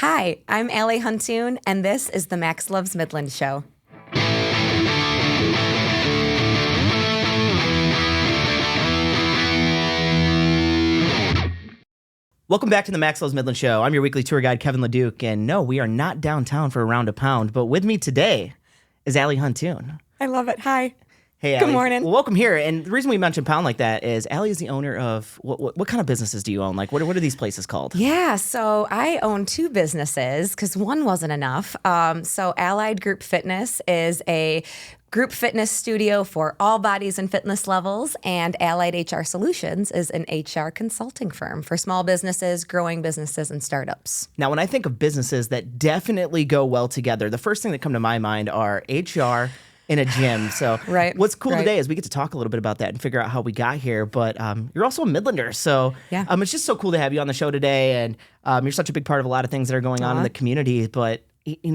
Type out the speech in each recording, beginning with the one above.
Hi, I'm Allie Huntoon, and this is the Max Loves Midland show. Welcome back to the Max Loves Midland show. I'm your weekly tour guide, Kevin LaDuke, and no, we are not downtown for a round of pound, but with me today is Allie Huntoon. I love it. Hi. Hey, Allie. Good morning. Well, welcome here. And the reason we mentioned pound like that is Allie is the owner of what kind of businesses do you own? Like, what are these places called? Yeah, so I own two businesses because one wasn't enough. So Allied Group Fitness is a group fitness studio for all bodies and fitness levels, and Allied HR Solutions is an HR consulting firm for small businesses, growing businesses, and startups. Now, when I think of businesses that definitely go well together, the first thing that come to my mind are HR in a gym. So what's cool today is we get to talk a little bit about that and figure out how we got here. But you're also a Midlander. So it's just so cool to have you on the show today. And you're such a big part of a lot of things that are going on in the community. But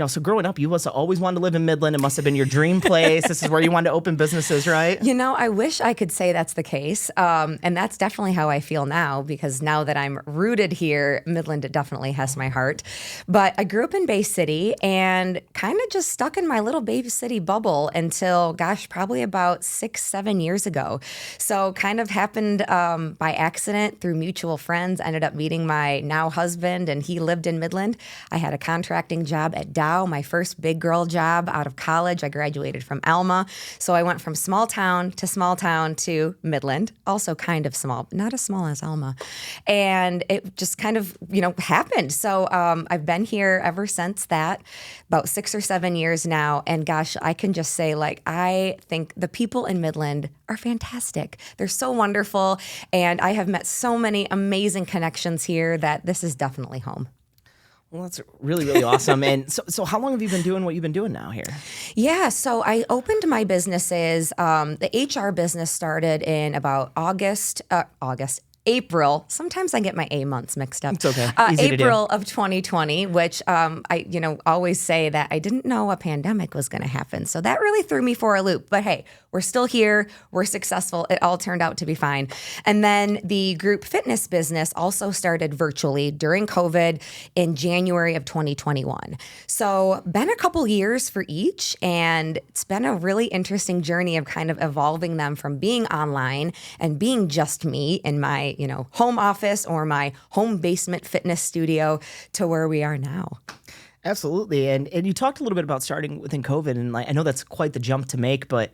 so growing up, you must have always wanted to live in Midland. It must have been your dream place. This is where you wanted to open businesses, right? You know, I wish I could say that's the case. And that's definitely how I feel now, because now that I'm rooted here, Midland definitely has my heart. But I grew up in Bay City and kind of just stuck in my little Bay City bubble until, probably about 6-7 years ago. So kind of happened by accident through mutual friends. Ended up meeting my now husband, and he lived in Midland. I had a contracting job at Dow, my first big girl job out of college. I graduated from Alma. So I went from small town to Midland, also kind of small, not as small as Alma. And it just kind of, happened. So I've been here ever since that, about 6 or 7 years now. And gosh, I can just say, I think the people in Midland are fantastic. They're so wonderful. And I have met so many amazing connections here that this is definitely home. Well, that's really, really awesome. And so how long have you been doing what you've been doing now here? Yeah, so I opened my businesses. The HR business started in about April. Sometimes I get my A months mixed up. It's okay. Easy April of 2020, which I always say that I didn't know a pandemic was going to happen. So that really threw me for a loop. But hey, we're still here. We're successful. It all turned out to be fine. And then the group fitness business also started virtually during COVID in January of 2021. So been a couple years for each, and it's been a really interesting journey of kind of evolving them from being online and being just me in my home office or my home basement fitness studio to where we are now. Absolutely. And you talked a little bit about starting within COVID, and I know that's quite the jump to make, but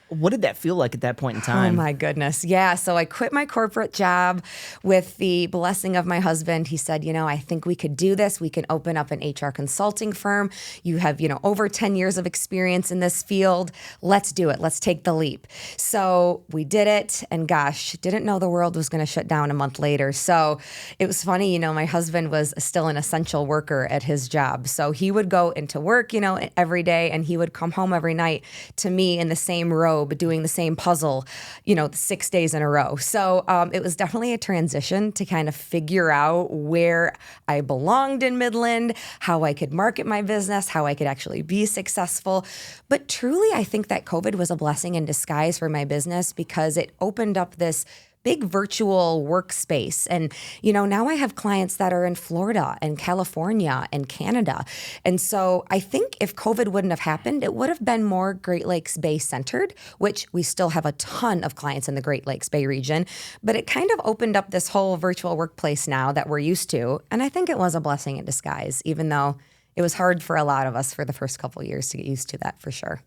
what did that feel like at that point in time? Oh my goodness. Yeah. So I quit my corporate job with the blessing of my husband. He said, I think we could do this. We can open up an HR consulting firm. You have, over 10 years of experience in this field. Let's do it. Let's take the leap. So we did it, and gosh, didn't know the world was going to shut down a month later. So it was funny, my husband was still an essential worker at his job. So he would go into work, every day, and he would come home every night to me in the same robe doing the same puzzle, 6 days in a row. So it was definitely a transition to kind of figure out where I belonged in Midland, how I could market my business, how I could actually be successful. But truly, I think that COVID was a blessing in disguise for my business, because it opened up this big virtual workspace. And, now I have clients that are in Florida and California and Canada. And so I think if COVID wouldn't have happened, it would have been more Great Lakes Bay centered, which we still have a ton of clients in the Great Lakes Bay region. But it kind of opened up this whole virtual workplace now that we're used to. And I think it was a blessing in disguise, even though it was hard for a lot of us for the first couple of years to get used to that, for sure.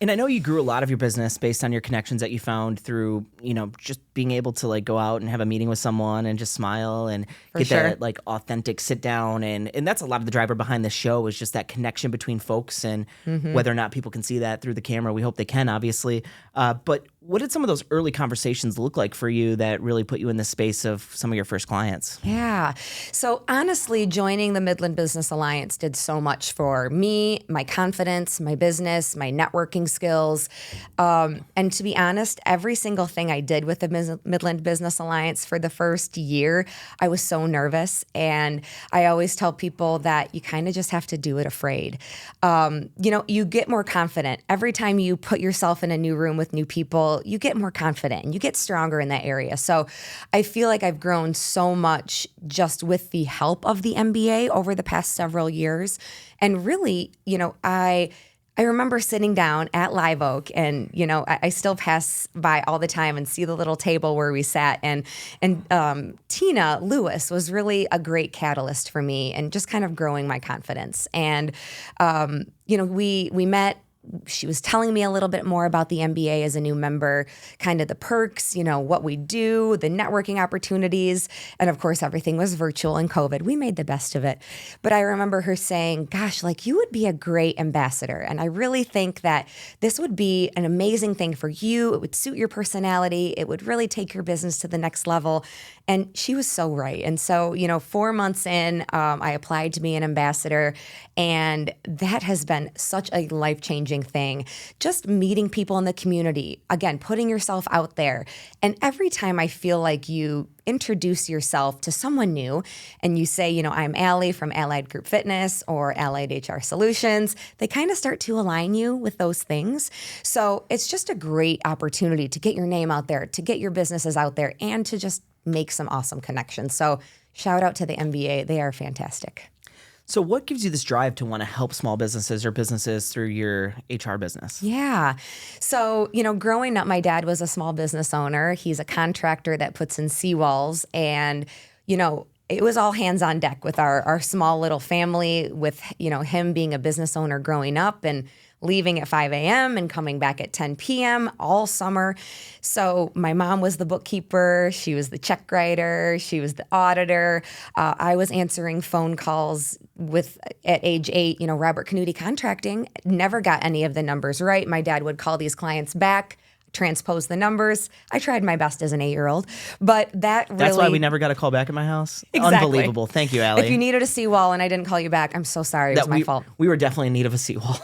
And I know you grew a lot of your business based on your connections that you found through, just being able to go out and have a meeting with someone and just smile and get that authentic sit down. And that's a lot of the driver behind this show, is just that connection between folks, and whether or not people can see that through the camera. We hope they can, obviously. But what did some of those early conversations look like for you that really put you in the space of some of your first clients? Yeah. So honestly, joining the Midland Business Alliance did so much for me, my confidence, my business, my networking skills. And to be honest, every single thing I did with the Midland Business Alliance for the first year, I was so nervous. And I always tell people that you kind of just have to do it afraid. You get more confident every time you put yourself in a new room with new people. people, you get more confident and you get stronger in that area. So I feel like I've grown so much just with the help of the MBA over the past several years. And really, I remember sitting down at Live Oak, and I still pass by all the time and see the little table where we sat. And Tina Lewis was really a great catalyst for me, and just kind of growing my confidence. And we met. She was telling me a little bit more about the MBA as a new member, kind of the perks, what we do, the networking opportunities. And of course, everything was virtual and COVID. We made the best of it. But I remember her saying, gosh, like you would be a great ambassador. And I really think that this would be an amazing thing for you. It would suit your personality. It would really take your business to the next level. And she was so right. And so, 4 months in, I applied to be an ambassador. And that has been such a life-changing thing. Just meeting people in the community, again, putting yourself out there. And every time I feel like you introduce yourself to someone new and you say, I'm Allie from Allied Group Fitness or Allied HR Solutions, they kind of start to align you with those things. So it's just a great opportunity to get your name out there, to get your businesses out there, and to just make some awesome connections. So shout out to the MBA. They are fantastic. So what gives you this drive to want to help small businesses or businesses through your HR business? Yeah. So, growing up, my dad was a small business owner. He's a contractor that puts in seawalls. And, it was all hands on deck with our small little family, with, him being a business owner growing up and leaving at 5 a.m. and coming back at 10 p.m. all summer. So my mom was the bookkeeper. She was the check writer. She was the auditor. I was answering phone calls at age 8, Robert Knuty Contracting. Never got any of the numbers right. My dad would call these clients back, transpose the numbers. I tried my best as an 8-year-old, but that's why we never got a call back at my house. Exactly. Unbelievable. Thank you, Allie. If you needed a seawall and I didn't call you back, I'm so sorry. It was my fault. We were definitely in need of a seawall.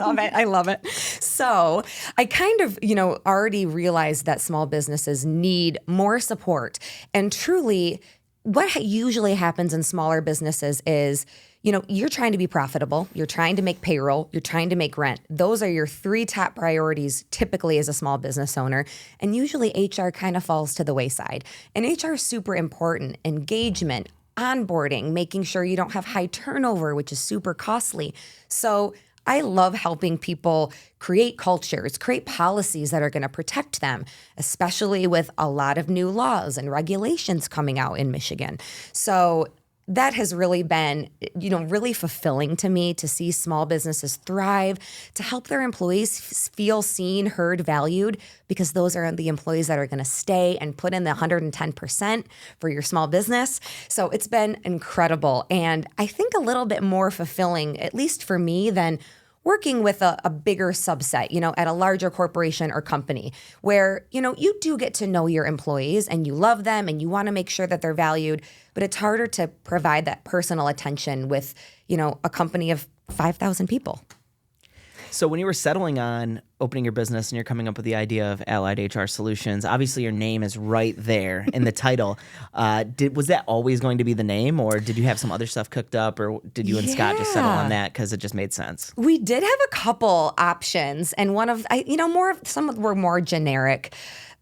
I love it. So I kind of, already realized that small businesses need more support. And truly, what usually happens in smaller businesses is, you're trying to be profitable, you're trying to make payroll, you're trying to make rent. Those are your 3 top priorities typically as a small business owner. And usually HR kind of falls to the wayside. And HR is super important. Engagement, onboarding, making sure you don't have high turnover, which is super costly. So I love helping people create cultures, create policies that are going to protect them, especially with a lot of new laws and regulations coming out in Michigan. So that has really been, really fulfilling to me to see small businesses thrive, to help their employees feel seen, heard, valued, because those are the employees that are going to stay and put in the 110% for your small business. So it's been incredible. And I think a little bit more fulfilling, at least for me, than working with a bigger subset, at a larger corporation or company where, you do get to know your employees and you love them and you want to make sure that they're valued, but it's harder to provide that personal attention with, a company of 5,000 people. So when you were settling on opening your business and you're coming up with the idea of Allied HR Solutions, obviously your name is right there in the title. Was that always going to be the name, or did you have some other stuff cooked up, or did you and Scott just settle on that because it just made sense? We did have a couple options, and some were more generic.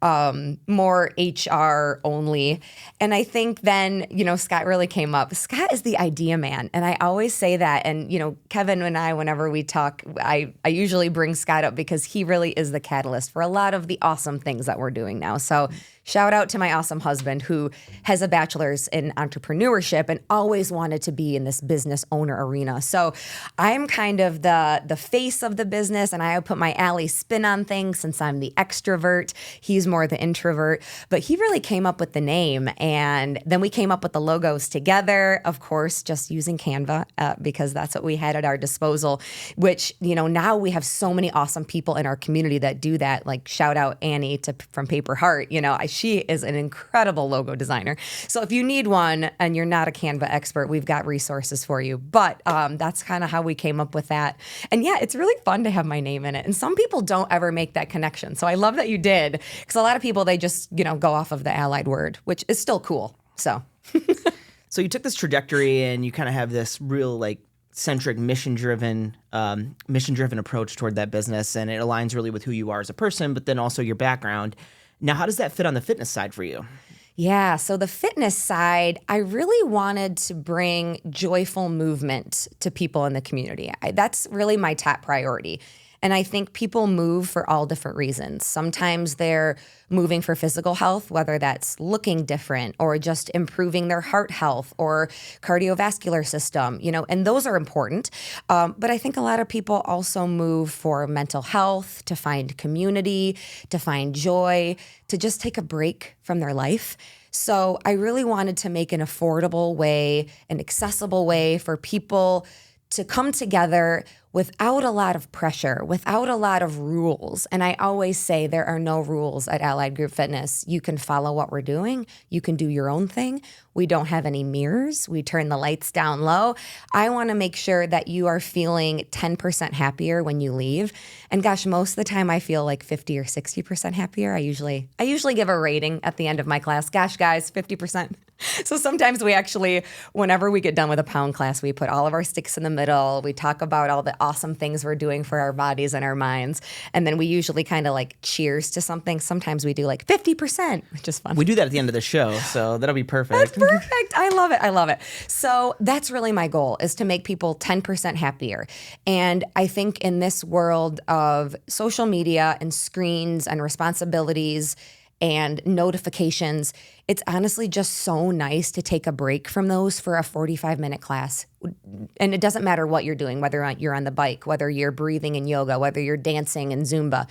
More HR only. And I think then, Scott really came up. Scott is the idea man. And I always say that. And, Kevin and I, whenever we talk, I usually bring Scott up because he really is the catalyst for a lot of the awesome things that we're doing now. So shout out to my awesome husband who has a bachelor's in entrepreneurship and always wanted to be in this business owner arena. So I'm kind of the face of the business, and I put my Allie spin on things since I'm the extrovert. He's more the introvert, but he really came up with the name. And then we came up with the logos together, of course, just using Canva because that's what we had at our disposal, which, now we have so many awesome people in our community that do that. Like shout out Annie from Paper Heart. She is an incredible logo designer. So if you need one and you're not a Canva expert, we've got resources for you. But that's kind of how we came up with that. And yeah, it's really fun to have my name in it. And some people don't ever make that connection. So I love that you did, because a lot of people, they just, go off of the allied word, which is still cool. So. So you took this trajectory and you kind of have this real centric, mission-driven approach toward that business, and it aligns really with who you are as a person, but then also your background. Now, how does that fit on the fitness side for you? Yeah, so the fitness side, I really wanted to bring joyful movement to people in the community. That's really my top priority. And I think people move for all different reasons. Sometimes they're moving for physical health, whether that's looking different or just improving their heart health or cardiovascular system, and those are important. But I think a lot of people also move for mental health, to find community, to find joy, to just take a break from their life. So I really wanted to make an affordable way, an accessible way for people to come together without a lot of pressure, without a lot of rules. And I always say there are no rules at Allied Group Fitness. You can follow what we're doing. You can do your own thing. We don't have any mirrors. We turn the lights down low. I want to make sure that you are feeling 10% happier when you leave. And gosh, most of the time I feel like 50 or 60% happier. I usually give a rating at the end of my class. Gosh, guys, 50%. So sometimes we actually, whenever we get done with a pound class, we put all of our sticks in the middle. We talk about all the awesome things we're doing for our bodies and our minds. And then we usually kind of like cheers to something. Sometimes we do like 50%, which is fun. We do that at the end of the show, so that'll be perfect. That's perfect. I love it. I love it. So that's really my goal, is to make people 10% happier. And I think in this world of social media and screens and responsibilities and notifications, it's honestly just so nice to take a break from those for a 45-minute class. And it doesn't matter what you're doing, whether you're on the bike, whether you're breathing in yoga, whether you're dancing in Zumba.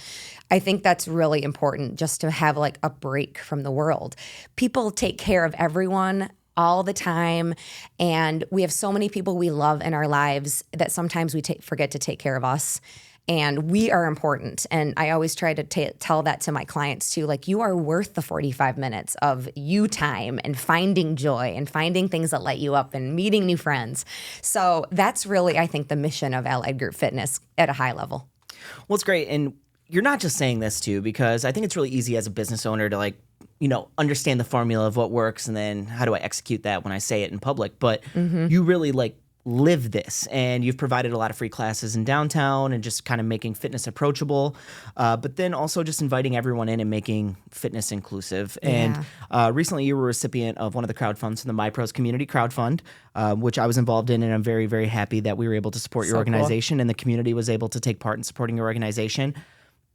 I think that's really important, just to have like a break from the world. People take care of everyone all the time, and we have so many people we love in our lives that sometimes we forget to take care of us. And we are important. And I always try to tell that to my clients too. Like, you are worth the 45 minutes of you time and finding joy and finding things that light you up and meeting new friends. So that's really, I think, the mission of Allied Group Fitness at a high level. Well, it's great. And you're not just saying this too, because I think it's really easy as a business owner to understand the formula of what works and then how do I execute that when I say it in public. But you really live this, and you've provided a lot of free classes in downtown and just kind of making fitness approachable, but then also just inviting everyone in and making fitness inclusive. Yeah. And recently you were a recipient of one of the crowd funds from the My Pros Community Crowd Fund, which I was involved in, and I'm very, very happy that we were able to support your organization and the community was able to take part in supporting your organization.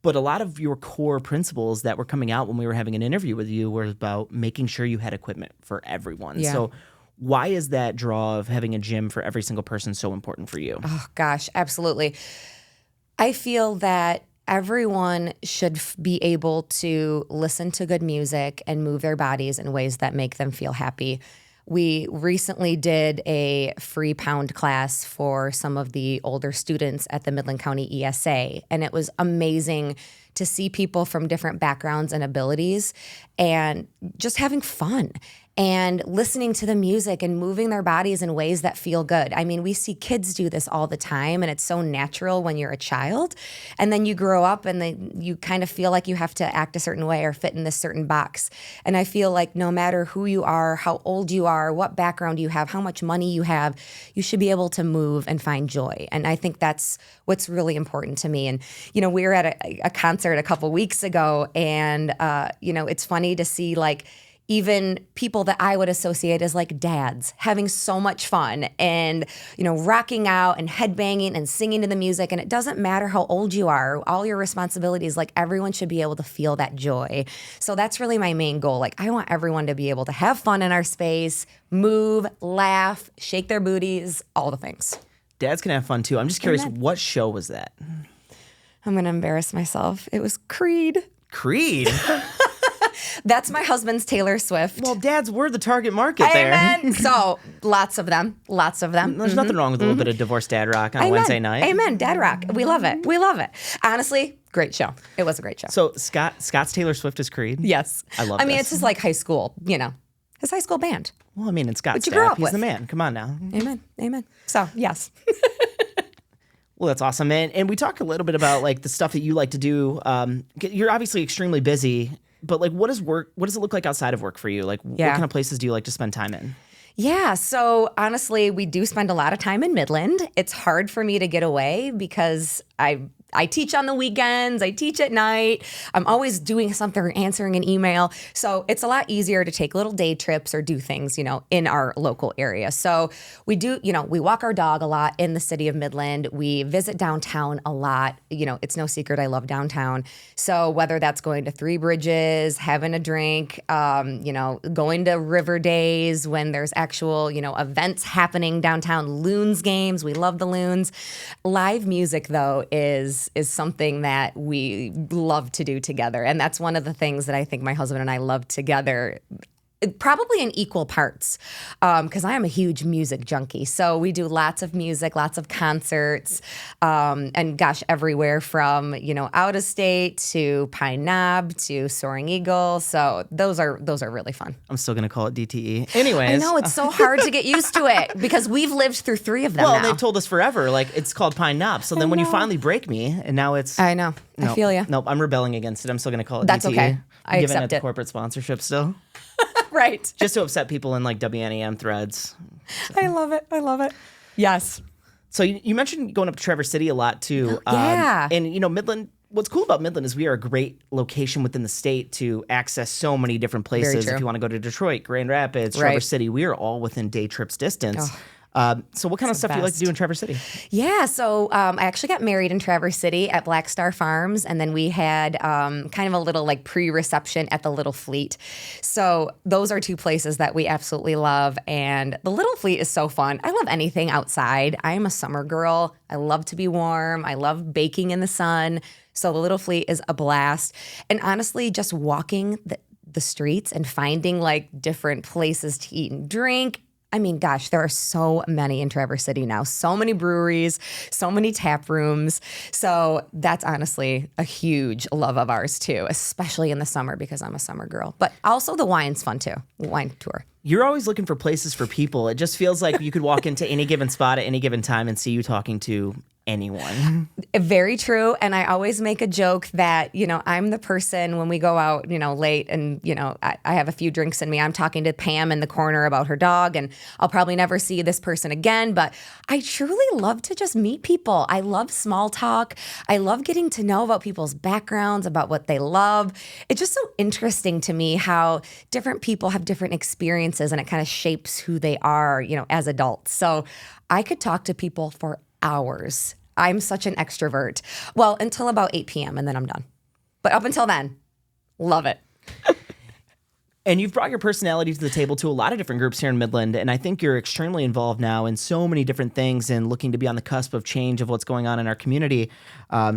But a lot of your core principles that were coming out when we were having an interview with you were about making sure you had equipment for everyone. Yeah. So why is that draw of having a gym for every single person so important for you? Oh, gosh, absolutely. I feel that everyone should be able to listen to good music and move their bodies in ways that make them feel happy. We recently did a free pound class for some of the older students at the Midland County ESA, and it was amazing to see people from different backgrounds and abilities and just having fun and listening to the music and moving their bodies in ways that feel good. I mean, we see kids do this all the time, and it's so natural when you're a child. And then you grow up and you kind of feel like you have to act a certain way or fit in this certain box. And I feel like no matter who you are, how old you are, what background you have, how much money you have, you should be able to move and find joy. And I think that's what's really important to me. And, we were at a concert a couple weeks ago, and, it's funny to see even people that I would associate as dads having so much fun and, rocking out and headbanging and singing to the music. And it doesn't matter how old you are, all your responsibilities, everyone should be able to feel that joy. So that's really my main goal. I want everyone to be able to have fun in our space, move, laugh, shake their booties, all the things. Dads can have fun too. I'm just curious, what show was that? I'm going to embarrass myself. It was Creed. Creed? That's my husband's Taylor Swift. Well, dads were the target market there. Amen. So lots of them. There's nothing wrong with a little bit of divorced dad rock on a Wednesday night. Amen. Dad rock. We love it. We love it. Honestly, great show. It was a great show. So Scott's Taylor Swift is Creed? Yes. I love it's his high school, his high school band. Well, in Scott's grew up he's with. the man. Come on now. Amen. So, yes. Well, that's awesome, man. And we talked a little bit about the stuff that you like to do. You're obviously extremely busy, but what does it look like outside of work for you? What kind of places do you like to spend time in? Yeah, so honestly, we do spend a lot of time in Midland. It's hard for me to get away because I teach on the weekends, I teach at night. I'm always doing something or answering an email. So it's a lot easier to take little day trips or do things, in our local area. So we do, we walk our dog a lot in the city of Midland. We visit downtown a lot. It's no secret I love downtown. So whether that's going to Three Bridges, having a drink, going to River Days when there's actual, events happening downtown, Loons games. We love the Loons. Live music, though, is something that we love to do together. And that's one of the things that I think my husband and I love together, probably in equal parts, because I am a huge music junkie. So we do lots of music, lots of concerts, and gosh, everywhere from, out of state to Pine Knob to Soaring Eagle. So those are really fun. I'm still going to call it DTE. Anyways. I know, it's so hard to get used to it because we've lived through 3 of them Well, now. they've told us forever, it's called Pine Knob. So then when you finally break me, and now it's... I know. I feel you. Nope, I'm rebelling against it. I'm still going to call it That's DTE. okay. I I'm giving accept it it. the corporate sponsorship still. Right. Just to upset people in WNEM threads. So. I love it. I love it. Yes. So you mentioned going up to Trevor City a lot too. Yeah. And Midland, what's cool about Midland is we are a great location within the state to access so many different places. Very true. If you want to go to Detroit, Grand Rapids, Trevor City, we are all within day trips distance. Oh. So what kind of stuff do you like to do in Trevor City? Yeah, so I actually got married in Trevor City at Black Star Farms, and then we had kind of a little pre-reception at the Little Fleet. So those are 2 places that we absolutely love, and the Little Fleet is so fun. I love anything outside. I am a summer girl. I love to be warm. I love baking in the sun. So the Little Fleet is a blast. And honestly, just walking the streets and finding different places to eat and drink. I mean, gosh, there are so many in Trevor City now. So many breweries, so many tap rooms. So that's honestly a huge love of ours too, especially in the summer because I'm a summer girl. But also the wine's fun too, wine tour. You're always looking for places for people. It just feels like you could walk into any given spot at any given time and see you talking to anyone. Very true. And I always make a joke that, I'm the person when we go out, late and, I have a few drinks in me. I'm talking to Pam in the corner about her dog and I'll probably never see this person again. But I truly love to just meet people. I love small talk. I love getting to know about people's backgrounds, about what they love. It's just so interesting to me how different people have different experiences and it kind of shapes who they are, as adults. So I could talk to people for hours. I'm such an extrovert. Well, until about 8 p.m. and then I'm done. But up until then, love it. And you've brought your personality to the table to a lot of different groups here in Midland, and I think you're extremely involved now in so many different things and looking to be on the cusp of change of what's going on in our community.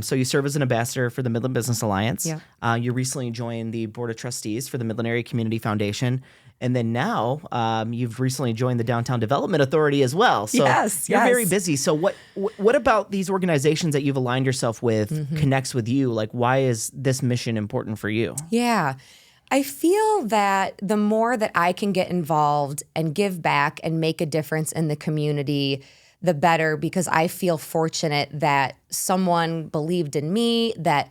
So you serve as an ambassador for the Midland Business Alliance. Yeah. You recently joined the Board of Trustees for the Midland Area Community Foundation. And then now you've recently joined the Downtown Development Authority as well. So you're very busy. So what about these organizations that you've aligned yourself with connects with you? Why is this mission important for you? Yeah. I feel that the more that I can get involved and give back and make a difference in the community, the better, because I feel fortunate that someone believed in me, that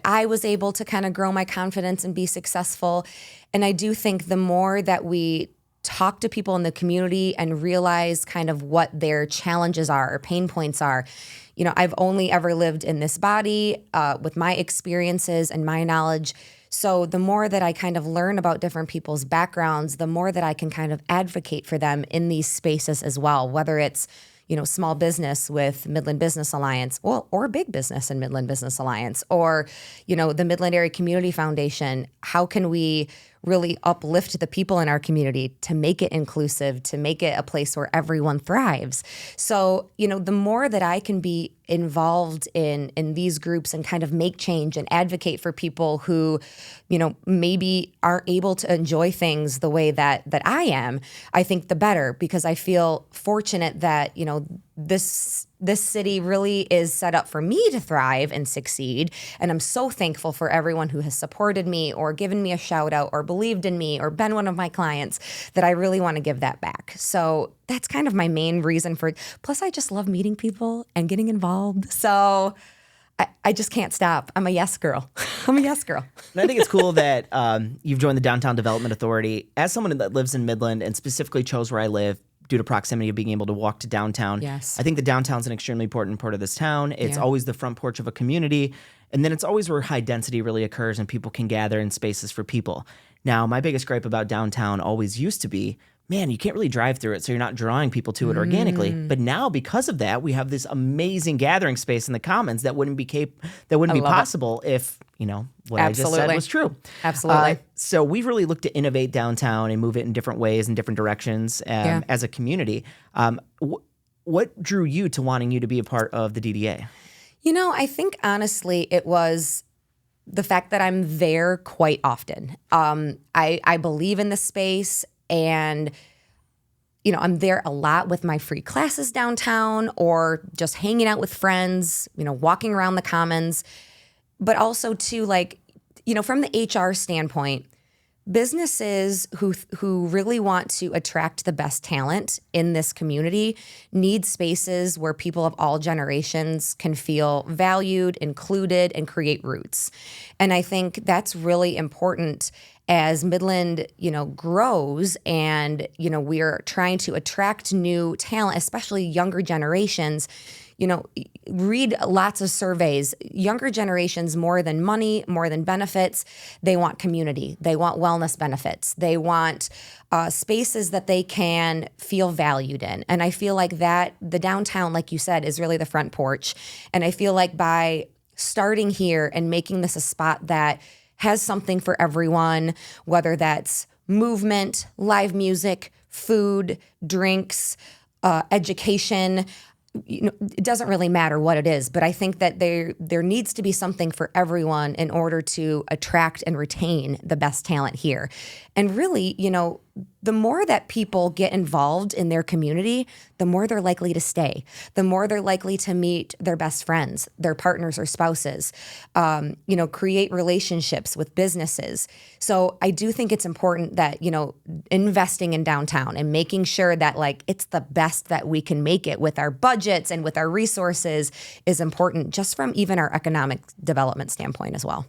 I was able to kind of grow my confidence and be successful. And I do think the more that we talk to people in the community and realize kind of what their challenges are or pain points are. I've only ever lived in this body with my experiences and my knowledge. So the more that I kind of learn about different people's backgrounds, the more that I can kind of advocate for them in these spaces as well, whether it's small business with Midland Business Alliance, or big business in Midland Business Alliance, or, the Midland Area Community Foundation. How can we really uplift the people in our community to make it inclusive, to make it a place where everyone thrives? So, the more that I can be involved in these groups and kind of make change and advocate for people who, maybe aren't able to enjoy things the way that I am, I think the better, because I feel fortunate that, this city really is set up for me to thrive and succeed. And I'm so thankful for everyone who has supported me or given me a shout out or believed in me or been one of my clients, that I really want to give that back. So that's kind of my main reason for it. Plus, I just love meeting people and getting involved. So I just can't stop. I'm a yes girl. I'm a yes girl. And I think it's cool that you've joined the Downtown Development Authority. As someone that lives in Midland and specifically chose where I live due to proximity of being able to walk to downtown, yes. I think the downtown's an extremely important part of this town. It's always the front porch of a community. And then it's always where high density really occurs and people can gather in spaces for people. Now, my biggest gripe about downtown always used to be, man, you can't really drive through it, so you're not drawing people to it organically. But now, because of that, we have this amazing gathering space in the Commons that wouldn't be possible if, what I just said was true. Absolutely. So we've really looked to innovate downtown and move it in different ways and different directions as a community. What drew you to wanting you to be a part of the DDA? I think honestly it was the fact that I'm there quite often. I believe in the space. And, I'm there a lot with my free classes downtown or just hanging out with friends, walking around the Commons. But also, too, from the HR standpoint, businesses who really want to attract the best talent in this community need spaces where people of all generations can feel valued, included, and create roots. And I think that's really important as Midland, grows and, we're trying to attract new talent, especially younger generations. Read lots of surveys. Younger generations, more than money, more than benefits, they want community. They want wellness benefits. They want spaces that they can feel valued in. And I feel like that the downtown, like you said, is really the front porch. And I feel like by starting here and making this a spot that has something for everyone, whether that's movement, live music, food, drinks, education, it doesn't really matter what it is, but I think that there needs to be something for everyone in order to attract and retain the best talent here. And really, the more that people get involved in their community, the more they're likely to stay, the more they're likely to meet their best friends, their partners or spouses, create relationships with businesses. So I do think it's important that, investing in downtown and making sure that it's the best that we can make it with our budgets and with our resources is important just from even our economic development standpoint as well.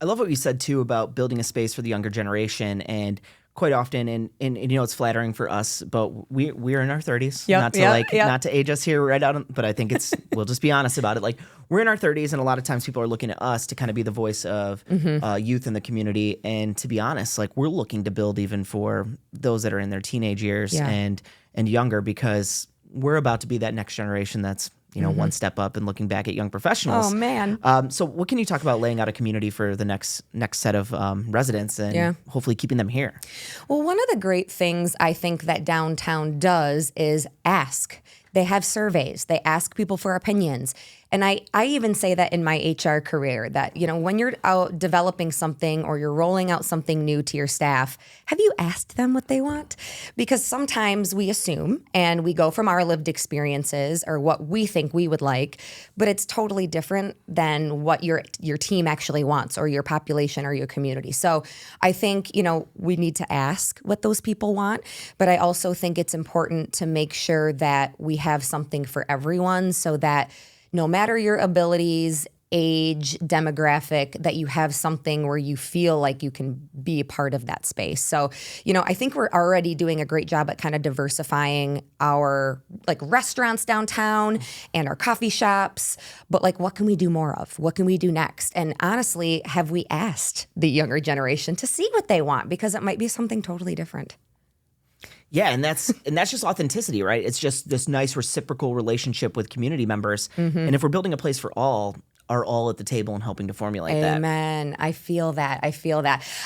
I love what you said too about building a space for the younger generation, and quite often, and it's flattering for us, but we're in our 30s. Not to age us here right out, but I think we'll just be honest about it. We're in our 30s, and a lot of times people are looking at us to kind of be the voice of youth in the community. And to be honest, we're looking to build even for those that are in their teenage years and younger, because we're about to be that next generation that's one step up and looking back at young professionals. Oh, man. So what can you talk about laying out a community for the next set of residents and hopefully keeping them here? Well, one of the great things I think that downtown does is ask. They have surveys. They ask people for opinions. And I even say that in my HR career that, when you're out developing something or you're rolling out something new to your staff, have you asked them what they want? Because sometimes we assume and we go from our lived experiences or what we think we would like, but it's totally different than what your team actually wants or your population or your community. So I think, we need to ask what those people want, but I also think it's important to make sure that we have something for everyone so that no matter your abilities, age, demographic, that you have something where you feel like you can be a part of that space. So, I think we're already doing a great job at kind of diversifying our restaurants downtown and our coffee shops. But what can we do more of? What can we do next? And honestly, have we asked the younger generation to see what they want? Because it might be something totally different. Yeah, and that's just authenticity, right? It's just this nice reciprocal relationship with community members. And if we're building a place for all, are all at the table and helping to formulate that. Amen. I feel that.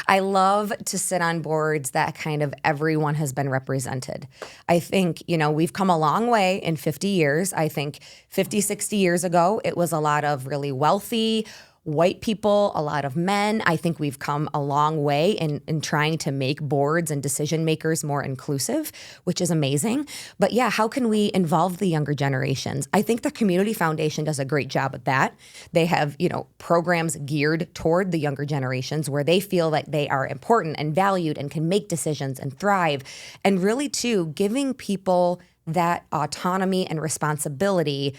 I love to sit on boards that kind of everyone has been represented. I think, we've come a long way in 50 years. I think 50, 60 years ago, it was a lot of really wealthy white people, a lot of men. I think we've come a long way in trying to make boards and decision makers more inclusive, which is amazing. But yeah, how can we involve the younger generations? I think the Community Foundation does a great job at that. They have, programs geared toward the younger generations where they feel like they are important and valued and can make decisions and thrive. And really, too, giving people that autonomy and responsibility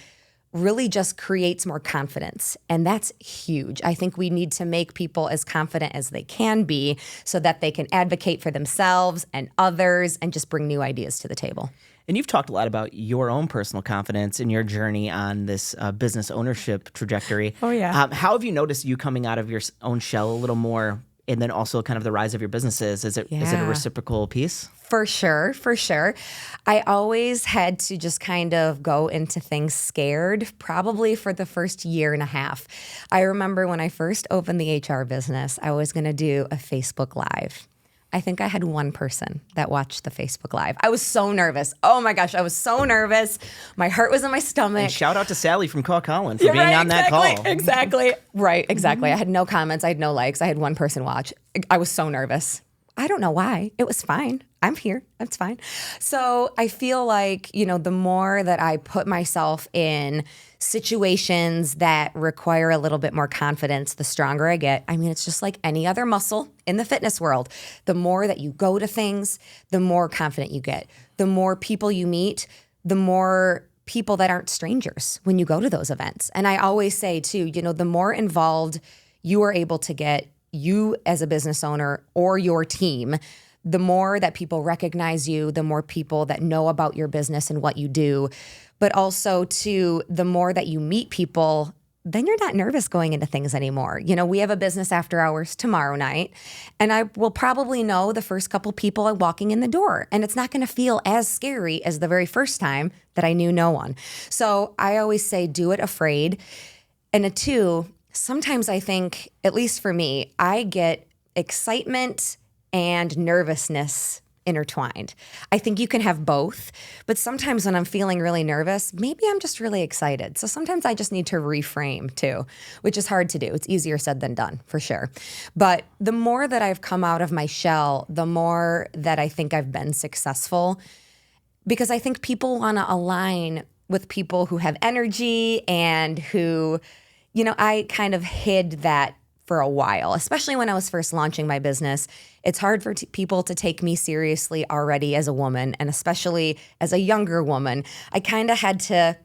really just creates more confidence. And that's huge. I think we need to make people as confident as they can be so that they can advocate for themselves and others and just bring new ideas to the table. And you've talked a lot about your own personal confidence in your journey on this business ownership trajectory. Oh, yeah. How have you noticed you coming out of your own shell a little more, and then also kind of the rise of your businesses? Is it a reciprocal piece? For sure, for sure. I always had to just kind of go into things scared, probably for the first year and a half. I remember when I first opened the HR business, I was going to do a Facebook Live. I think I had one person that watched the Facebook Live. I was so nervous. Oh my gosh, I was so nervous. My heart was in my stomach. And shout out to Sally from Call Colin for being on that call. Exactly. Right, exactly. I had no comments. I had no likes. I had one person watch. I was so nervous. I don't know why. It was fine. I'm here. It's fine. So I feel like, the more that I put myself in situations that require a little bit more confidence, the stronger I get. I mean, it's just like any other muscle in the fitness world. The more that you go to things, the more confident you get. The more people you meet, the more people that aren't strangers when you go to those events. And I always say too, the more involved you are able to get, you as a business owner or your team, the more that people recognize you, the more people that know about your business and what you do, but also too, the more that you meet people, then you're not nervous going into things anymore. We have a business after hours tomorrow night, and I will probably know the first couple people walking in the door, and it's not going to feel as scary as the very first time that I knew no one. So I always say, do it afraid. And two, sometimes I think, at least for me, I get excitement and nervousness intertwined. I think you can have both, but sometimes when I'm feeling really nervous, maybe I'm just really excited. So sometimes I just need to reframe too, which is hard to do. It's easier said than done, for sure. But the more that I've come out of my shell, the more that I think I've been successful, because I think people want to align with people who have energy and who, I kind of hid that for a while, especially when I was first launching my business. It's hard for people to take me seriously already as a woman, and especially as a younger woman. I kind of had to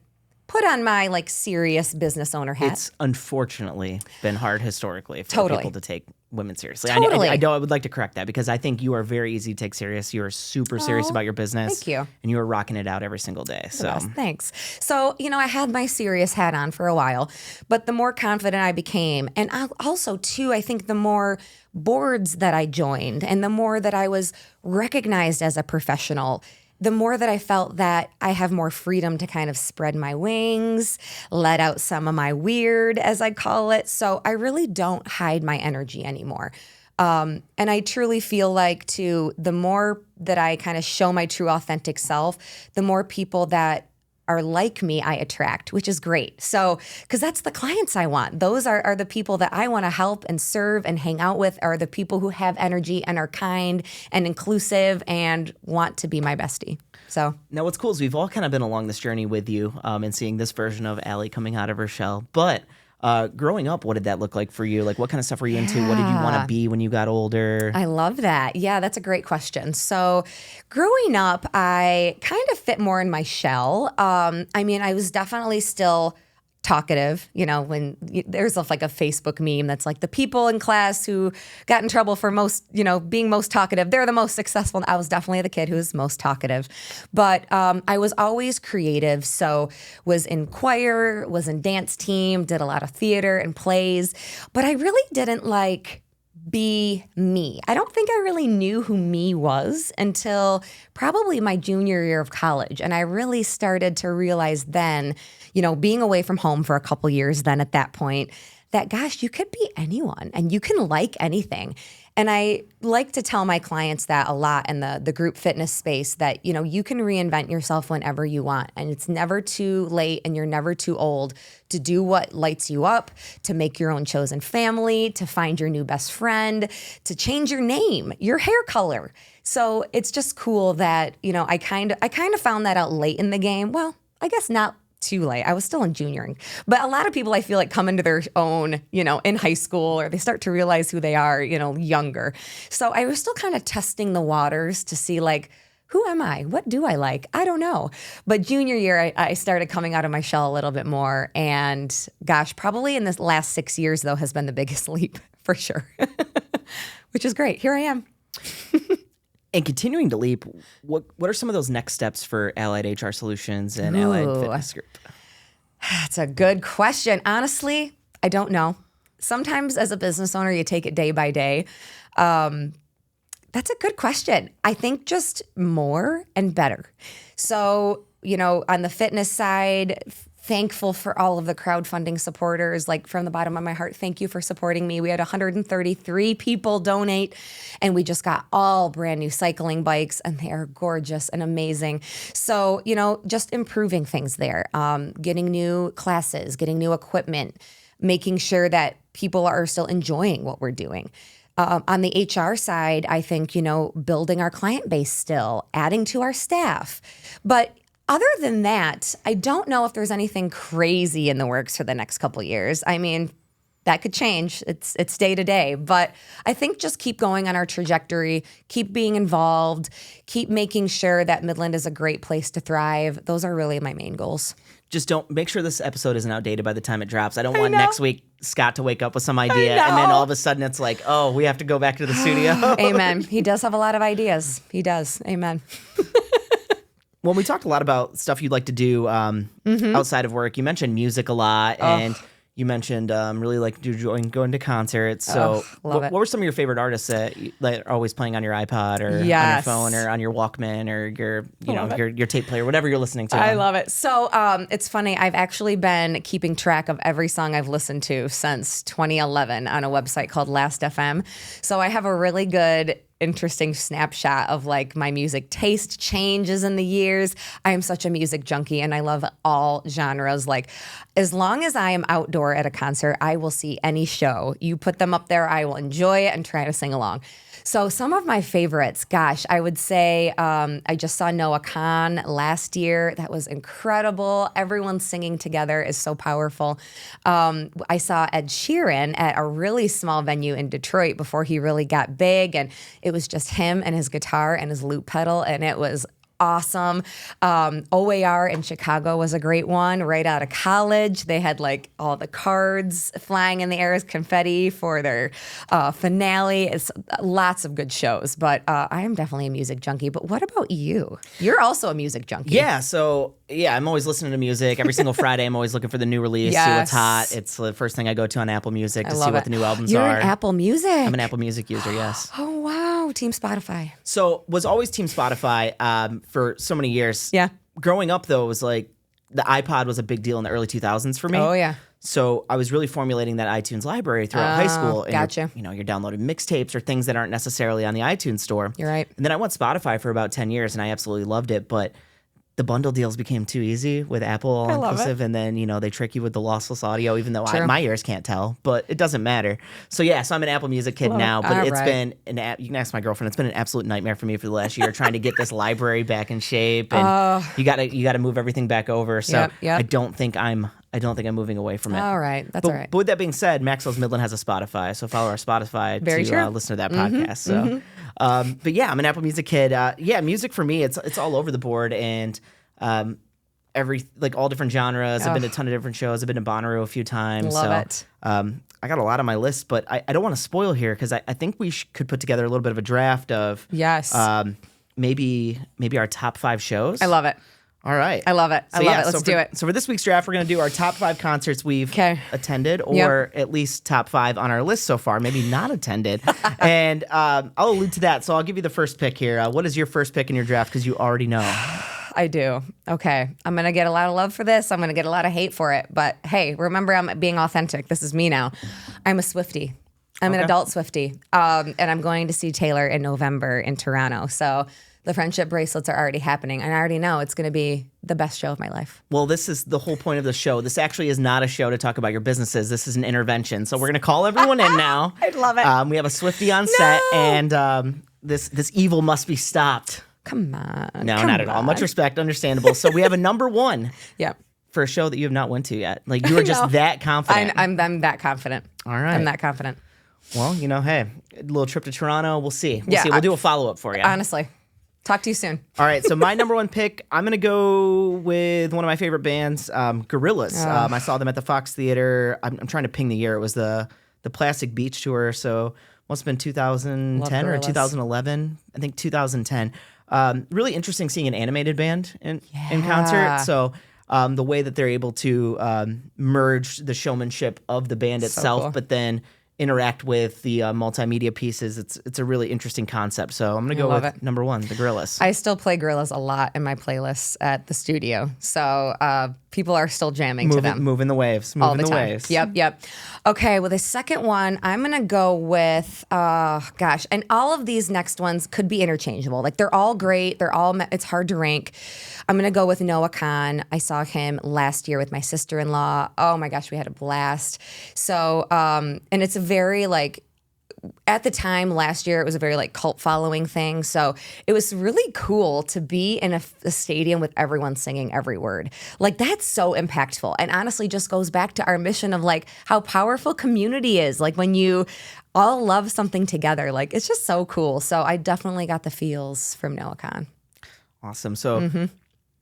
put on my serious business owner hat. It's unfortunately been hard historically for people to take women seriously. Totally. I would like to correct that, because I think you are very easy to take serious. You are super serious about your business. Thank you. And you are rocking it out every single day. So thanks. So, I had my serious hat on for a while, but the more confident I became, and also too, I think the more boards that I joined and the more that I was recognized as a professional, the more that I felt that I have more freedom to kind of spread my wings, let out some of my weird, as I call it. So I really don't hide my energy anymore. And I truly feel like too, the more that I kind of show my true authentic self, the more people that are like me I attract, which is great. So, because that's the clients I want. Those are the people that I want to help and serve and hang out with, are the people who have energy and are kind and inclusive and want to be my bestie. So now what's cool is we've all kind of been along this journey with you and seeing this version of Allie coming out of her shell. But growing up, what did that look like for you? What kind of stuff were you into? What did you want to be when you got older? I love that. Yeah, that's a great question. So growing up, I kind of fit more in my shell. I was definitely still talkative, when there's a Facebook meme that's like the people in class who got in trouble for being most talkative, they're the most successful. I was definitely the kid who was most talkative, but I was always creative. So was in choir, was in dance team, did a lot of theater and plays, but I really didn't be me. I don't think I really knew who me was until probably my junior year of college. And I really started to realize then, being away from home for a couple years then at that point, that gosh, you could be anyone and you can like anything. And I like to tell my clients that a lot in the group fitness space, that, you can reinvent yourself whenever you want. And it's never too late and you're never too old to do what lights you up, to make your own chosen family, to find your new best friend, to change your name, your hair color. So it's just cool that, I kind of found that out late in the game. Well, I guess not too late. I was still in junioring. But a lot of people, I feel like, come into their own, in high school, or they start to realize who they are, younger. So I was still kind of testing the waters to see who am I? What do I like? I don't know. But junior year, I started coming out of my shell a little bit more. And gosh, probably in this last 6 years, though, has been the biggest leap for sure, which is great. Here I am. And continuing to leap, what are some of those next steps for Allied HR Solutions and Allied Fitness Group? That's a good question. Honestly, I don't know. Sometimes as a business owner, you take it day by day. That's a good question. I think just more and better. So, on the fitness side, thankful for all of the crowdfunding supporters. Like from the bottom of my heart, thank you for supporting me. We had 133 people donate, and we just got all brand new cycling bikes, and they are gorgeous and amazing. So, just improving things there, getting new classes, getting new equipment, making sure that people are still enjoying what we're doing. On the HR side, I think, building our client base still, adding to our staff. But other than that, I don't know if there's anything crazy in the works for the next couple years. I mean, that could change. It's day to day. But I think just keep going on our trajectory, keep being involved, keep making sure that Midland is a great place to thrive. Those are really my main goals. Just don't make sure this episode isn't outdated by the time it drops. I don't want next week Scott to wake up with some idea and then all of a sudden it's like, oh, we have to go back to the studio. Amen. He does have a lot of ideas. He does. Amen. Well, we talked a lot about stuff you'd like to do outside of work. You mentioned music a lot, and you mentioned really like going to concerts. So what were some of your favorite artists that are always playing on your iPod or on your phone or on your Walkman or your tape player, whatever you're listening to? I love it. So it's funny. I've actually been keeping track of every song I've listened to since 2011 on a website called Last.fm. So I have a really good interesting snapshot of like my music taste changes in the years. I am such a music junkie and I love all genres. Like as long as I am outdoor at a concert, I will see any show. You put them up there, I will enjoy it and try to sing along. So some of my favorites, gosh, I would say I just saw Noah Khan last year. That was incredible. Everyone singing together is so powerful. I saw Ed Sheeran at a really small venue in Detroit before he really got big, and it was just him and his guitar and his loop pedal, and it was awesome. OAR in Chicago was a great one. Right out of college, they had like all the cards flying in the air as confetti for their finale. It's lots of good shows, but I am definitely a music junkie. But what about you? You're also a music junkie. Yeah, so I'm always listening to music. Every single Friday, I'm always looking for the new release, see what's hot. It's the first thing I go to on Apple Music to see what the new albums You're are. an Apple Music? I'm an Apple Music user, yes. Oh, wow. Team Spotify. So was always Team Spotify for so many years. Yeah. Growing up, though, it was like the iPod was a big deal in the early 2000s for me. Oh, yeah. So I was really formulating that iTunes library throughout high school. And gotcha. You're downloading mixtapes or things that aren't necessarily on the iTunes store. You're right. And then I went Spotify for about 10 years, and I absolutely loved it. But the bundle deals became too easy with Apple all-inclusive, and then, they trick you with the lossless audio, even though my ears can't tell, but it doesn't matter. So I'm an Apple Music kid now, but it's been you can ask my girlfriend, it's been an absolute nightmare for me for the last year trying to get this library back in shape, and you gotta move everything back over. So yep. I don't think I'm moving away from it. All right. That's all right. But with that being said, Max Loves Midland has a Spotify, so follow our Spotify to listen to that podcast. So, but I'm an Apple Music kid. Music for me, it's all over the board, and all different genres. I've been to a ton of different shows. I've been to Bonnaroo a few times. Love it. I got a lot on my list, but I don't want to spoil here because I think we could put together a little bit of a draft of maybe our top 5 shows. I love it. All right. I love it. I love it. Let's do it. So for this week's draft, we're going to do our top 5 concerts we've attended, or at least top 5 on our list so far, maybe not attended. And I'll allude to that. So I'll give you the first pick here. What is your first pick in your draft? Because you already know. I do. Okay. I'm going to get a lot of love for this. I'm going to get a lot of hate for it. But hey, remember, I'm being authentic. This is me now. I'm a Swiftie. I'm an adult Swiftie. And I'm going to see Taylor in November in Toronto. So the friendship bracelets are already happening. And I already know it's going to be the best show of my life. Well, this is the whole point of the show. This actually is not a show to talk about your businesses. This is an intervention. So we're going to call everyone in now. I love it. We have a Swiftie on set, and this evil must be stopped. Come on. No, not at all. Much respect, understandable. So we have a number 1 for a show that you have not went to yet. Like, you are just that confident. I'm that confident. All right. I'm that confident. Well, hey, a little trip to Toronto. We'll see. We'll see. We'll do a follow-up for you. Honestly. Talk to you soon. All right, so my number one pick, I'm going to go with one of my favorite bands, Gorillaz. I saw them at the Fox Theater. I'm trying to ping the year. It was the Plastic Beach Tour, so must have been 2010 or 2011. I think 2010. Really interesting seeing an animated band in concert. So the way that they're able to merge the showmanship of the band itself, cool. but then interact with the multimedia pieces. It's a really interesting concept. So I'm going to go with number one, the Gorillaz. I still play Gorillaz a lot in my playlists at the studio. So people are still jamming to them. Moving the waves. All the time. Yep. Okay, well, the second one, I'm going to go with, and all of these next ones could be interchangeable. Like, they're all great. It's hard to rank. I'm going to go with Noah Kahan. I saw him last year with my sister-in-law. Oh my gosh, we had a blast. So, and it's a very, like, at the time last year, it was a very like cult following thing. So it was really cool to be in a stadium with everyone singing every word. Like, that's so impactful. And honestly, just goes back to our mission of like how powerful community is. Like, when you all love something together, like, it's just so cool. So I definitely got the feels from Noah Kahan. Awesome. So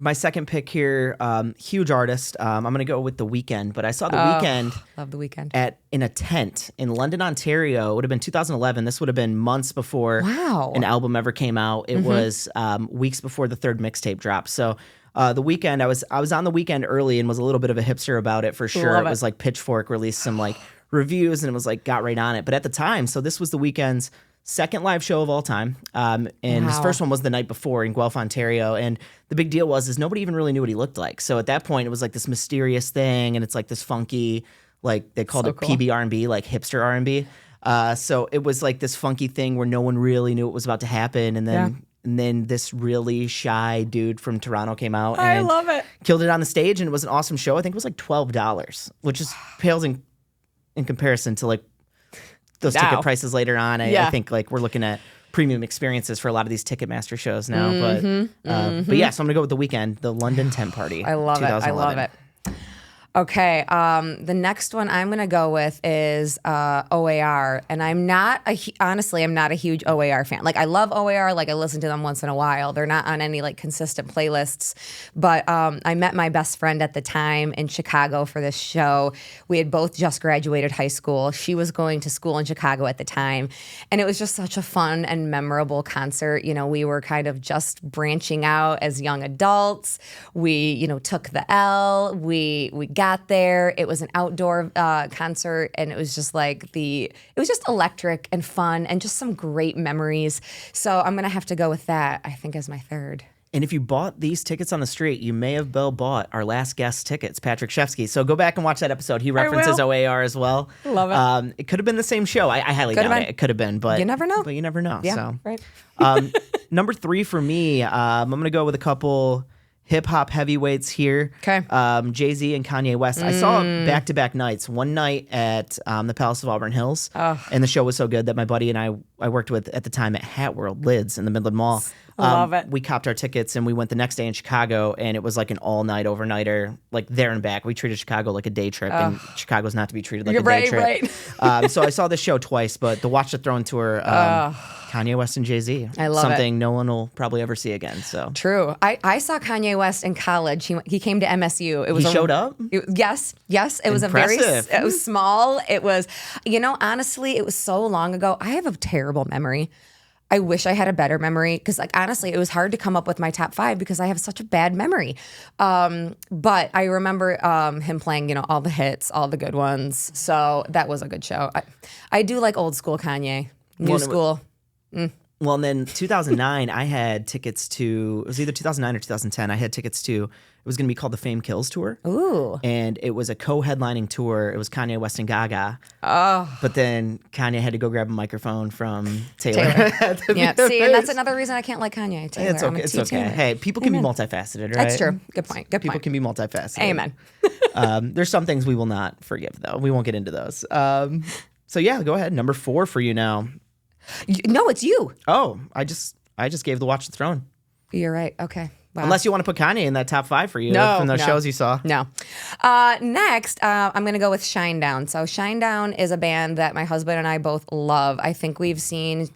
my second pick here, huge artist. I'm going to go with The Weeknd, but I saw The Weeknd. Love The Weeknd. In a tent in London, Ontario. It would have been 2011. This would have been months before an album ever came out. It was weeks before the third mixtape dropped. So The Weeknd, I was on The Weeknd early and was a little bit of a hipster about it for sure. It was like Pitchfork released some like reviews and it was like got right on it. But at the time, so this was The Weeknd's second live show of all time. And his first one was the night before in Guelph, Ontario. And the big deal is nobody even really knew what he looked like. So at that point, it was like this mysterious thing. And it's like this funky, like they called it cool. PB R&B, like hipster R&B. So it was like this funky thing where no one really knew what was about to happen. And then this really shy dude from Toronto came out and I love it. Killed it on the stage. And it was an awesome show. I think it was like $12, which is pales in comparison to like those ticket prices later on. I think like we're looking at premium experiences for a lot of these Ticketmaster shows now. But yeah, so I'm gonna go with The Weeknd, the London Tent Party. I love it. Okay, the next one I'm gonna go with is OAR, and I'm not a huge OAR fan. Like, I love OAR, like I listen to them once in a while. They're not on any like consistent playlists, but I met my best friend at the time in Chicago for this show. We had both just graduated high school. She was going to school in Chicago at the time, and it was just such a fun and memorable concert. You know, we were kind of just branching out as young adults. We, took the L. We got there. It was an outdoor concert, and it was just like it was just electric and fun and just some great memories. So I'm gonna have to go with that, I think, as my third. And if you bought these tickets on the street, you may have bought our last guest tickets, Patrick Shefsky. So go back and watch that episode. He references OAR as well. Love it. It could have been the same show. I highly doubt it. It could have been, but you never know. But you never know. Yeah, so. right. Number three for me, I'm going to go with a couple hip-hop heavyweights here. Okay. Jay-Z and Kanye West. I saw back-to-back nights. One night at the Palace of Auburn Hills, and the show was so good that my buddy and I worked with at the time at Hat World Lids in the Midland Mall. Love it. We copped our tickets and we went the next day in Chicago, and it was like an all-night overnighter, like there and back. We treated Chicago like a day trip, and Chicago's not to be treated like a day trip. Right. So I saw this show twice, but the Watch the Throne tour, Kanye West and Jay-Z. I love something no one will probably ever see again. So true. I saw Kanye West in college. He came to MSU. He showed up? Yes. It was it was small. It was, honestly, it was so long ago. I have a terrible memory. I wish I had a better memory because, like, honestly, it was hard to come up with my top 5 because I have such a bad memory. But I remember him playing, all the hits, all the good ones. So that was a good show. I do like old school Kanye, new school. Well, and then 2009, I had tickets to, it was either 2009 or 2010. I had tickets to, it was going to be called the Fame Kills Tour. Ooh. And it was a co-headlining tour. It was Kanye West and Gaga. Oh. But then Kanye had to go grab a microphone from Taylor. Yeah, see, and that's another reason I can't like Kanye. Taylor. It's okay. It's okay. Taylor. Hey, people can be multifaceted, right? That's true. Good point. People can be multifaceted. Amen. There's some things we will not forgive, though. We won't get into those. So yeah, go ahead. Number 4 for you now. No, it's you. Oh, I just gave the Watch the Throne. You're right. Okay. Wow. Unless you want to put Kanye in that top 5 for you from those shows you saw. No. Next, I'm going to go with Shinedown. So Shinedown is a band that my husband and I both love. I think we've seen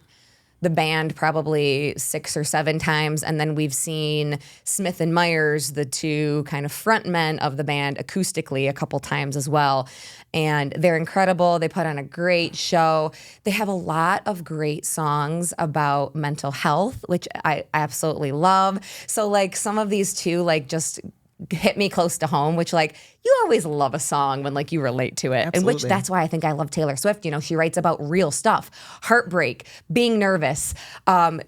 the band probably 6 or 7 times. And then we've seen Smith and Myers, the two kind of front men of the band, acoustically a couple times as well. And they're incredible. They put on a great show. They have a lot of great songs about mental health, which I absolutely love. So like some of these too, like just hit me close to home, which like you always love a song when like you relate to it. Absolutely. And which that's why I think I love Taylor Swift. You know, she writes about real stuff, heartbreak, being nervous,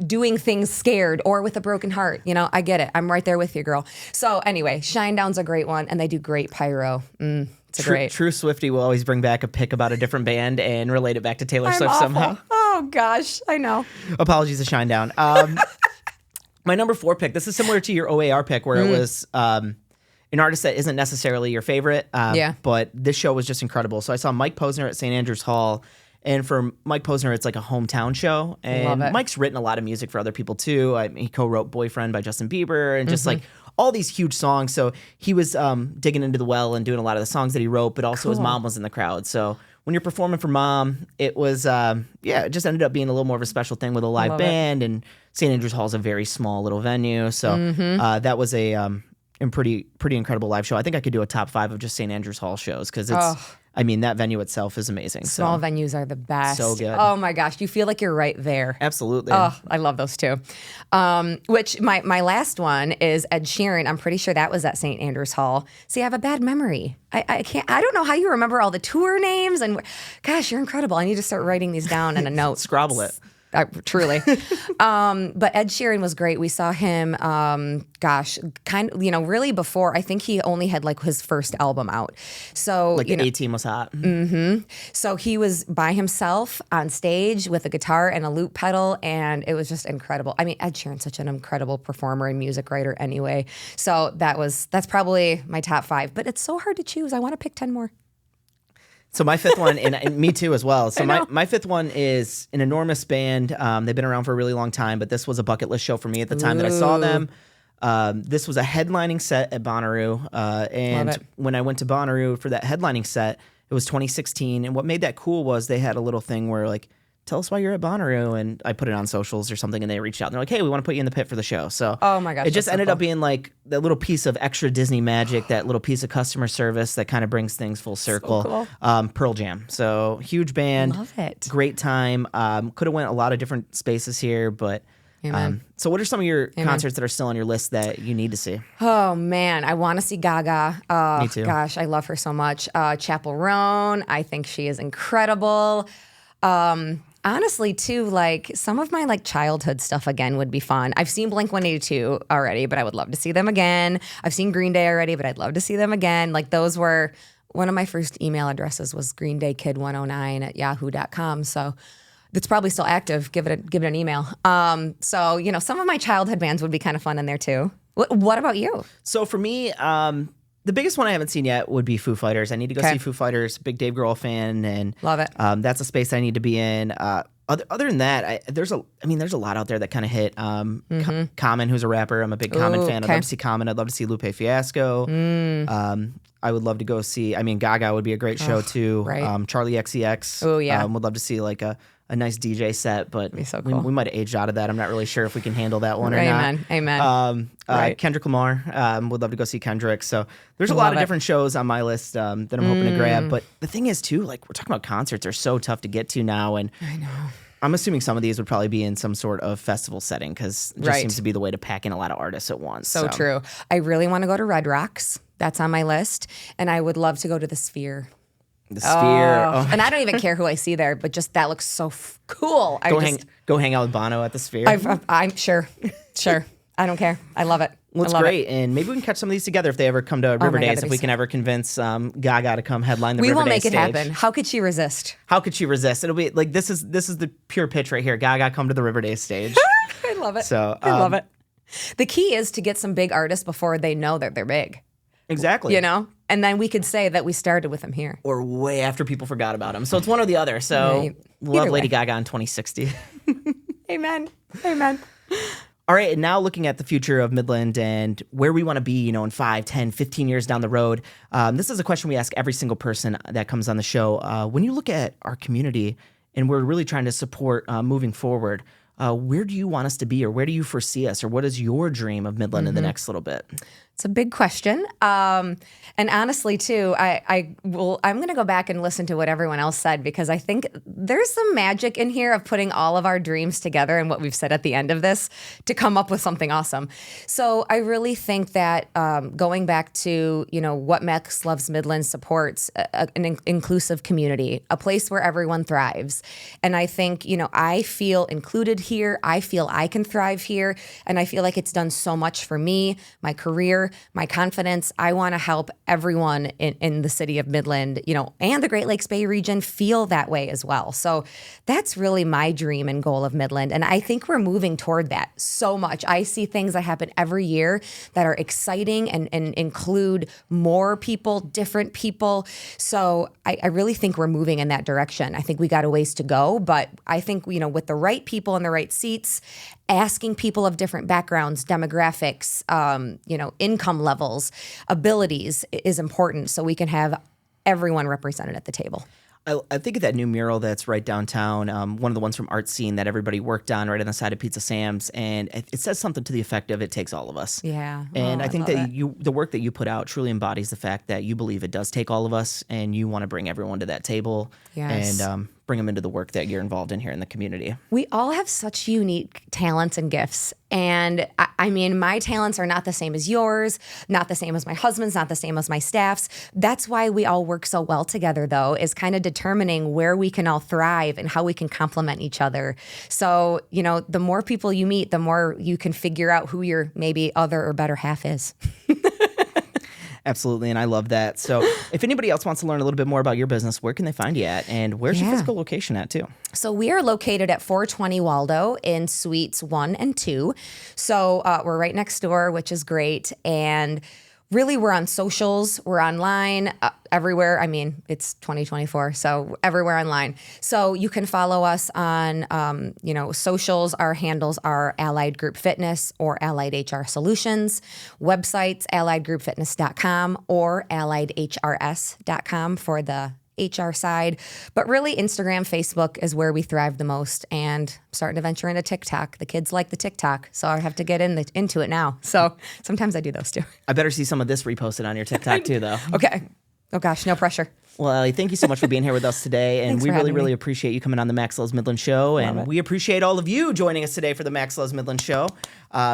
doing things scared or with a broken heart. You know, I get it. I'm right there with you, girl. So anyway, Shinedown's a great one, and they do great pyro. It's great. True Swiftie will always bring back a pick about a different band and relate it back to Taylor Swift awful. Somehow. Oh gosh, I know. Apologies to Shinedown. My number 4 pick, this is similar to your OAR pick where it was an artist that isn't necessarily your favorite, but this show was just incredible. So I saw Mike Posner at St. Andrews Hall, and for Mike Posner, it's like a hometown show. And Mike's written a lot of music for other people too. He co-wrote Boyfriend by Justin Bieber and just like all these huge songs. So he was digging into the well and doing a lot of the songs that he wrote, but also his mom was in the crowd. So when you're performing for mom, it was, it just ended up being a little more of a special thing with a live band. And St. Andrews Hall is a very small little venue. So that was a pretty incredible live show. I think I could do a top 5 of just St. Andrews Hall shows because it's, I mean, that venue itself is amazing. Small venues are the best. So good. Oh my gosh, you feel like you're right there. Absolutely. Oh, I love those too. Which my last one is Ed Sheeran. I'm pretty sure that was at St. Andrews Hall. See, I have a bad memory. I don't know how you remember all the tour names and gosh, you're incredible. I need to start writing these down in a note. Scrabble it. Truly. But Ed Sheeran was great. We saw him, really before, I think he only had like his first album out. So, like the A-Team was hot. So he was by himself on stage with a guitar and a loop pedal, and it was just incredible. I mean, Ed Sheeran's such an incredible performer and music writer anyway. So that's probably my top 5, but it's so hard to choose. I want to pick 10 more. So my 5th one, and me too as well. So my 5th one is an enormous band. They've been around for a really long time, but this was a bucket list show for me at the time that I saw them. This was a headlining set at Bonnaroo. And when I went to Bonnaroo for that headlining set, it was 2016. And what made that cool was they had a little thing where like, tell us why you're at Bonnaroo. And I put it on socials or something, and they reached out. And they're like, hey, we want to put you in the pit for the show. So oh my gosh, it just ended up being like that little piece of extra Disney magic, that little piece of customer service that kind of brings things full circle. So cool. Pearl Jam. So huge band. Love it. Great time. Could have went a lot of different spaces here, but so what are some of your concerts that are still on your list that you need to see? Oh man, I want to see Gaga. Me too. Gosh, I love her so much. Chappell Roan, I think she is incredible. Honestly, too, like some of my like childhood stuff again would be fun. I've seen Blink-182 already, but I would love to see them again. I've seen Green Day already, but I'd love to see them again. Like those were one of my first email addresses was greendaykid109@yahoo.com. So it's probably still active. Give it an email. So some of my childhood bands would be kind of fun in there too. What about you? So for me, the biggest one I haven't seen yet would be Foo Fighters. I need to go see Foo Fighters. Big Dave Grohl fan, and love it. That's a space I need to be in. Other than that, there's a lot out there that kind of hit. Common, who's a rapper, I'm a big Common fan. I'd love to see Common. I'd love to see Lupe Fiasco. I would love to go see. I mean, Gaga would be a great show too. Right. Charlie XCX. Oh yeah. Would love to see like a nice DJ set, but so cool. we might have aged out of that. I'm not really sure if we can handle that one or not. Amen. Kendrick Lamar, would love to go see Kendrick. So there's a lot of different shows on my list that I'm hoping to grab. But the thing is too, like we're talking about concerts are so tough to get to now, and I know. I'm assuming some of these would probably be in some sort of festival setting because it just seems to be the way to pack in a lot of artists at once. So true. I really want to go to Red Rocks. That's on my list, and I would love to go to the Sphere. The Sphere. Oh. And I don't even care who I see there, but just that looks so cool. Go hang out with Bono at the Sphere. I'm sure. I don't care. I love it. Well, it's great. And maybe we can catch some of these together if they ever come to River Days, if we can ever convince Gaga to come headline the River Days. We will make it stage. happen. How could she resist? It'll be like, this is the pure pitch right here. Gaga, come to the River Days stage. I love it. So I love it. The key is to get some big artists before they know that they're big. Exactly. And then we could say that we started with them here. Or way after people forgot about them. So it's one or the other. So love Lady Gaga in 2060. Amen. All right, and now looking at the future of Midland and where we want to be, in 5, 10, 15 years down the road. This is a question we ask every single person that comes on the show. When you look at our community and we're really trying to support moving forward, where do you want us to be, or where do you foresee us, or what is your dream of Midland in the next little bit? It's a big question. And honestly, too, I'm going to go back and listen to what everyone else said, because I think there's some magic in here of putting all of our dreams together and what we've said at the end of this to come up with something awesome. So I really think that going back to, what Max Loves Midland supports, an inclusive community, a place where everyone thrives. And I think, I feel included here. I feel I can thrive here. And I feel like it's done so much for me, my career, my confidence. I want to help everyone in the city of Midland, and the Great Lakes Bay region feel that way as well. So that's really my dream and goal of Midland. And I think we're moving toward that so much. I see things that happen every year that are exciting and include more people, different people. So I really think we're moving in that direction. I think we got a ways to go, but I think, with the right people in the right seats, asking people of different backgrounds, demographics, income levels, abilities is important, so we can have everyone represented at the table. I think of that new mural that's right downtown, one of the ones from Art Scene that everybody worked on right on the side of Pizza Sam's, and it says something to the effect of, it takes all of us. Yeah. And I think that the work that you put out truly embodies the fact that you believe it does take all of us, and you want to bring everyone to that table. Yes. And bring them into the work that you're involved in here in the community. We all have such unique talents and gifts. And I mean, my talents are not the same as yours, not the same as my husband's, not the same as my staff's. That's why we all work so well together, though, is kind of determining where we can all thrive and how we can complement each other. So, the more people you meet, the more you can figure out who your maybe other or better half is. Absolutely, and I love that. So if anybody else wants to learn a little bit more about your business, where can they find you at, and where's your physical location at, too? So we are located at 420 Waldo in Suites 1 and 2. So we're right next door, which is great. And really, we're on socials. We're online everywhere. I mean, it's 2024, so everywhere online. So you can follow us on, socials. Our handles are Allied Group Fitness or Allied HR Solutions. Websites, alliedgroupfitness.com or alliedhrs.com for the HR side. But really, Instagram, Facebook is where we thrive the most, and I'm starting to venture into TikTok. The kids like the TikTok, so I have to get into it now. So sometimes I do those too. I better see some of this reposted on your TikTok too, though. Okay. Oh gosh, no pressure. Well, Ellie, thank you so much for being here with us today. And we really appreciate you coming on the Max Loves Midland show. And we appreciate all of you joining us today for the Max Loves Midland show.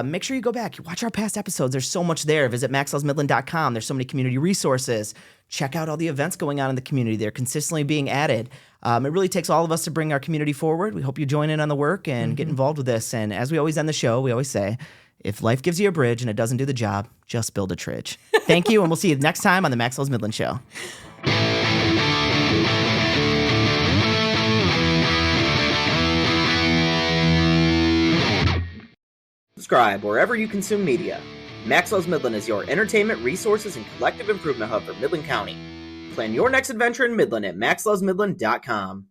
Make sure you go back, watch our past episodes. There's so much there. Visit maxlovesmidland.com. There's so many community resources. Check out all the events going on in the community. They're consistently being added. It really takes all of us to bring our community forward. We hope you join in on the work and get involved with this. And as we always end the show, we always say, if life gives you a bridge and it doesn't do the job, just build a tridge. Thank you, and we'll see you next time on the Max Loves Midland show. Subscribe wherever you consume media. Max Loves Midland is your entertainment, resources, and collective improvement hub for Midland County. Plan your next adventure in Midland at maxlovesmidland.com.